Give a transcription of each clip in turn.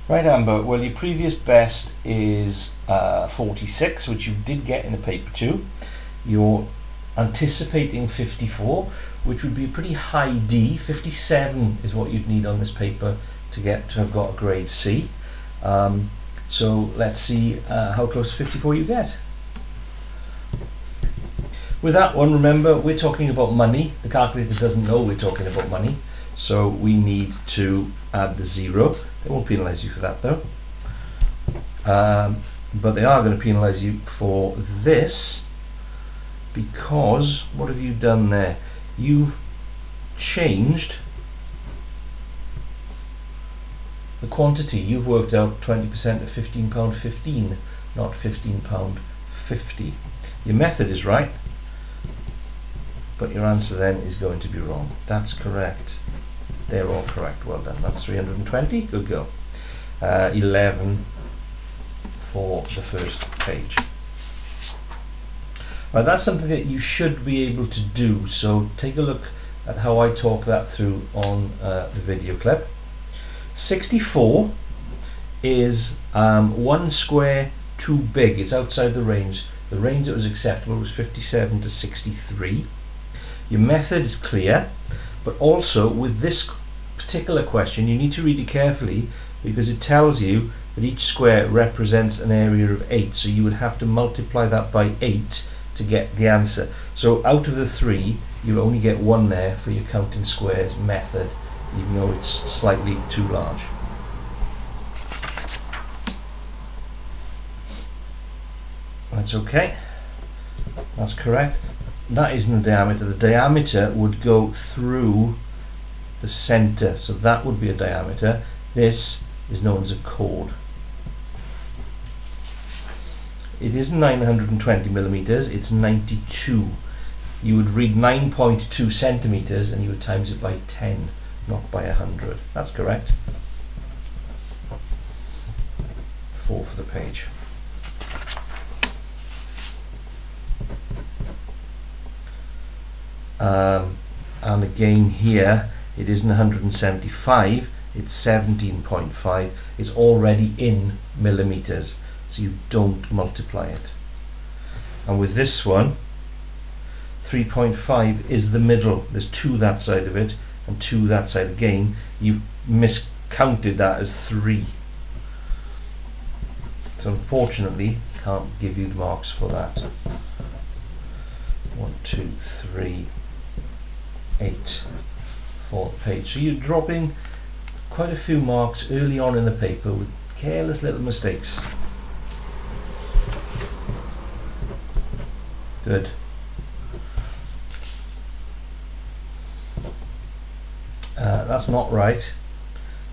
Right, Amber, well, your previous best is 46, which you did get in the paper 2. You're anticipating 54, which would be a pretty high D. 57 is what you'd need on this paper to have got a grade C. So let's see how close to 54 you get. With that one, remember, we're talking about money. The calculator doesn't know we're talking about money, so we need to add the 0. They won't penalise you for that though. But they are going to penalise you for this, because what have you done there? You've changed the quantity. You've worked out 20% of £15.15, not £15.50. Your method is right, but your answer then is going to be wrong. That's correct. They're all correct. Well done. That's 320. Good girl. 11 for the first page. Right, that's something that you should be able to do. So take a look at how I talk that through on the video clip. 64 is 1 square too big. It's outside the range. The range that was acceptable was 57 to 63. Your method is clear, but also with this particular question you need to read it carefully, because it tells you that each square represents an area of 8, so you would have to multiply that by 8 to get the answer. So out of the 3 you only get 1 there for your counting squares method, even though it's slightly too large. That's okay. That's correct. That isn't the diameter. The diameter would go through the center, so that would be a diameter. This is known as a chord. It is 920 millimeters. It's 92. You would read 9.2 centimeters and you would times it by 10, not by 100. That's correct. 4 for the page. And again here it isn't 175, it's 17.5. It's already in millimeters, so you don't multiply it. And with this one, 3.5 is the middle. There's 2 that side of it and 2 that side again. You've miscounted that as 3. So unfortunately can't give you the marks for that. 1, 2, 3, 8 for the page. So you're dropping quite a few marks early on in the paper with careless little mistakes. Good. That's not right.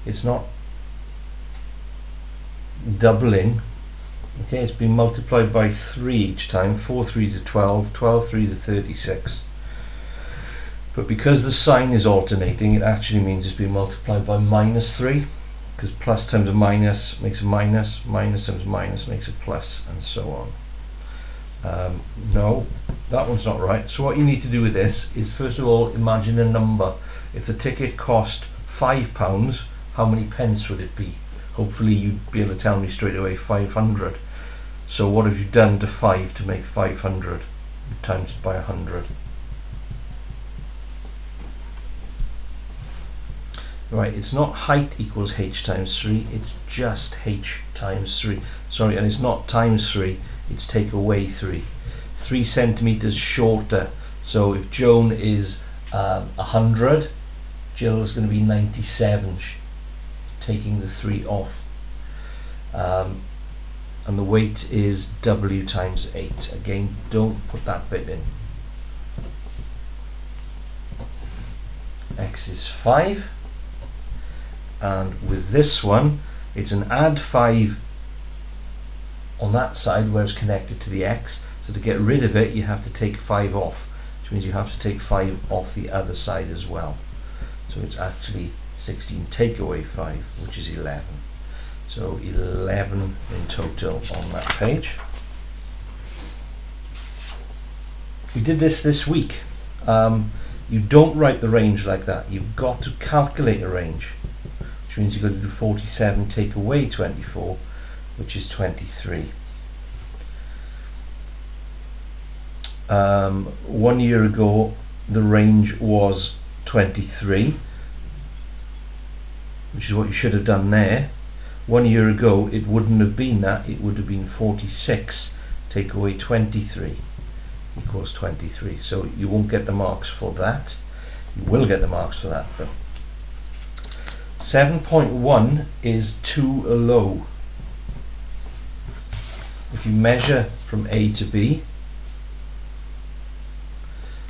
It's not doubling. Okay, it's been multiplied by 3 each time. 4 3s are 12, 12 3s are 36. But because the sign is alternating, it actually means it's being multiplied by -3, because plus times a minus makes a minus, minus times a minus makes a plus, and so on. No, that one's not right. So what you need to do with this is, first of all, imagine a number. If the ticket cost £5, how many pence would it be? Hopefully you'd be able to tell me straight away 500. So what have you done to 5 to make 500? You times it by 100. Right, it's not height equals h times 3, it's just h times 3. Sorry, and it's not times 3, it's take away 3. 3 centimeters shorter. So if Joan is 100, Jill's going to be 97, taking the 3 off. And the weight is W times 8. Again, don't put that bit in. X is 5. And with this one, it's an add 5 on that side where it's connected to the X. So to get rid of it, you have to take 5 off, which means you have to take 5 off the other side as well. So it's actually 16 take away 5, which is 11. So 11 in total on that page. We did this week. You don't write the range like that. You've got to calculate a range. which means you've got to do 47 take away 24, which is 23. 1 year ago the range was 23, which is what you should have done there. 1 year ago it wouldn't have been that, it would have been 46 take away 23 equals 23. So you won't get the marks for that. You will get the marks for that though. 7.1 is too low. If you measure from A to B,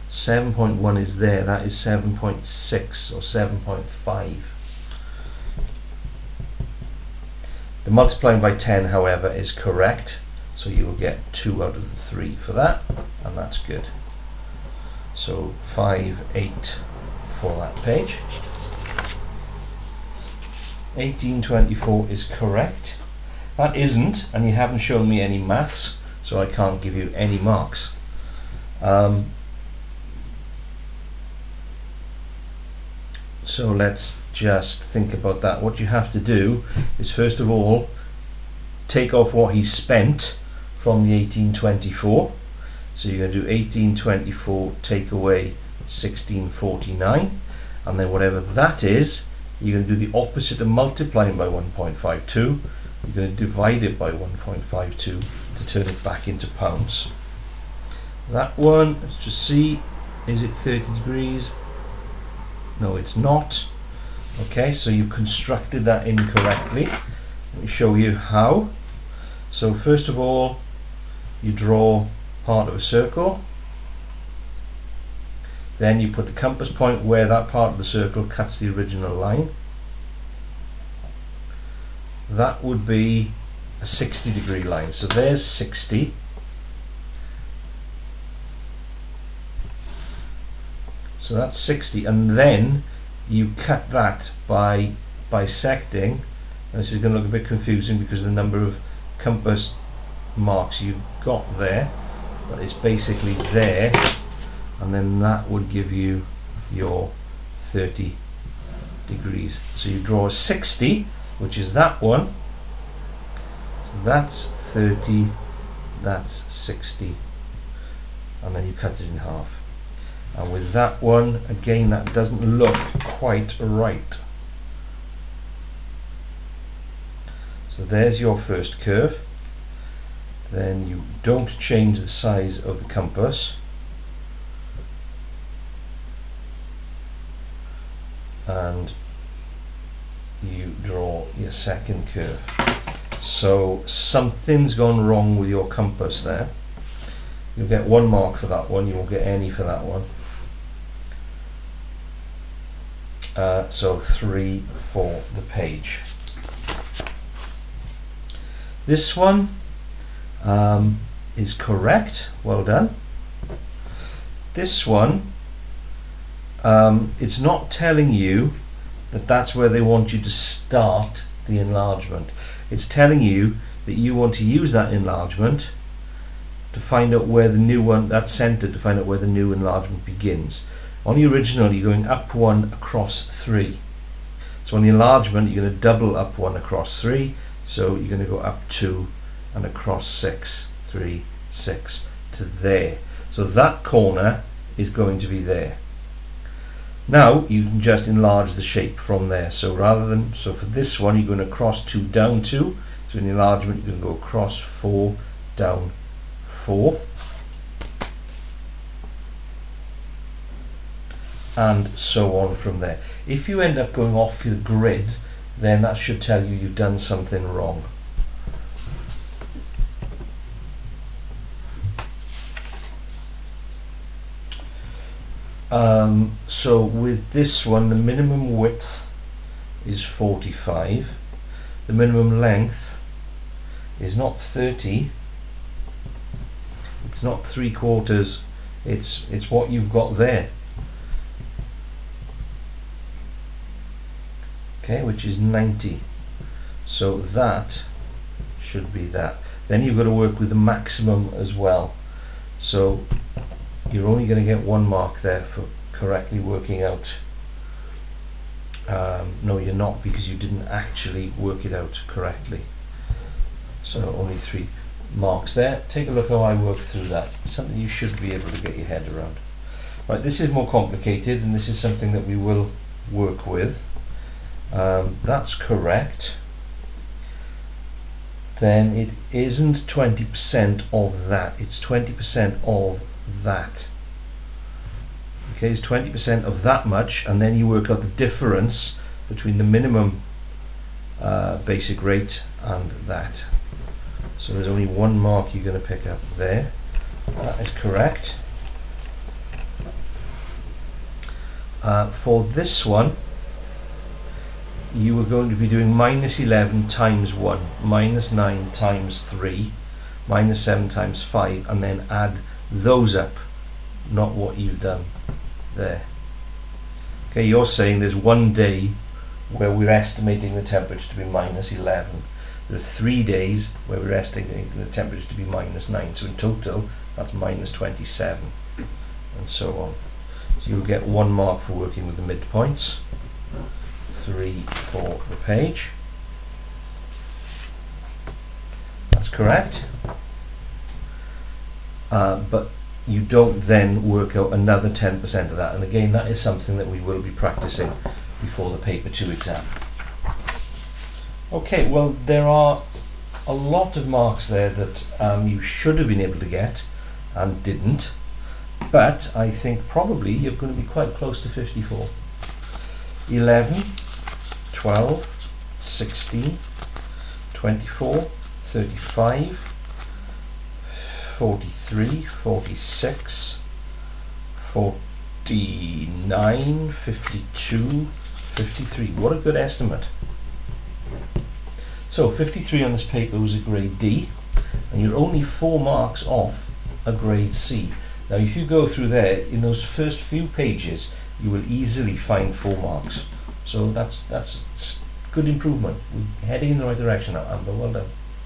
7.1 is there, that is 7.6 or 7.5. The multiplying by 10, however, is correct, so you will get 2 out of the 3 for that, and that's good. So 5, 8 for that page. 1824 is correct. That isn't, and you haven't shown me any maths, so I can't give you any marks. So let's just think about that. What you have to do is, first of all, take off what he spent from the 1824. So you're going to do 1824 take away 1649, and then whatever that is, you're going to do the opposite of multiplying by 1.52. You're going to divide it by 1.52 to turn it back into pounds. That one, let's just see, is it 30 degrees? No, it's not. Okay, so you've constructed that incorrectly. Let me show you how. So first of all, you draw part of a circle. Then you put the compass point where that part of the circle cuts the original line. That would be a 60-degree line. So there's 60. So that's 60, and then you cut that by bisecting. This is going to look a bit confusing because of the number of compass marks you've got there, but it's basically there, and then that would give you your 30 degrees. So you draw a 60, which is that one. So that's 30, that's 60, and then you cut it in half. And with that one, again, that doesn't look quite right. So there's your first curve. Then you don't change the size of the compass. And you draw your second curve. So something's gone wrong with your compass there. You'll get 1 mark for that one, you won't get any for that one. So 3 for the page. This one is correct, well done. This one, it's not telling you that that's where they want you to start the enlargement. It's telling you that you want to use that enlargement to find out where the new one, that's centered, to find out where the new enlargement begins. On the original, you're going up 1 across 3. So on the enlargement, you're going to double up 1 across 3. So you're going to go up 2 and across 6, 3, 6 to there. So that corner is going to be there. Now you can just enlarge the shape from there. So rather than, so for this one, you're going to cross 2 down 2. So in the enlargement, you're going to go across 4 down 4. And so on from there. If you end up going off your grid, then that should tell you you've done something wrong. So with this one, the minimum width is 45. The minimum length is not 30. It's not 3/4. It's what you've got there. Okay, which is 90. So that should be that. Then you've got to work with the maximum as well. So you're only going to get 1 mark there for correctly working out No, you're not, because you didn't actually work it out correctly. So only 3 marks there. Take a look how I work through that. It's something you should be able to get your head around. Right, this is more complicated, and this is something that we will work with. That's correct. Then it isn't 20% of that, it's 20% of that. Okay, it's 20% of that much, and then you work out the difference between the minimum basic rate and that. So there's only 1 mark you're going to pick up there. That is correct. For this one, you are going to be doing minus 11 times 1, minus 9 times 3, minus 7 times 5, and then add those up, not what you've done there. Okay, you're saying there's 1 day where we're estimating the temperature to be minus 11. There are 3 days where we're estimating the temperature to be minus 9. So in total, that's minus 27, and so on. So you'll get 1 mark for working with the midpoints, 3 for the page. That's correct. But you don't then work out another 10% of that. And again, that is something that we will be practicing before the paper 2 exam. Okay, well, there are a lot of marks there that you should have been able to get and didn't. But I think probably you're going to be quite close to 54. 11, 12, 16, 24, 35, 43, 46, 49, 52, 53. What a good estimate. So 53 on this paper was a grade D, and you're only 4 marks off a grade C. Now if you go through there, in those first few pages, you will easily find 4 marks. So that's good improvement. We're heading in the right direction now, Amber. Well done.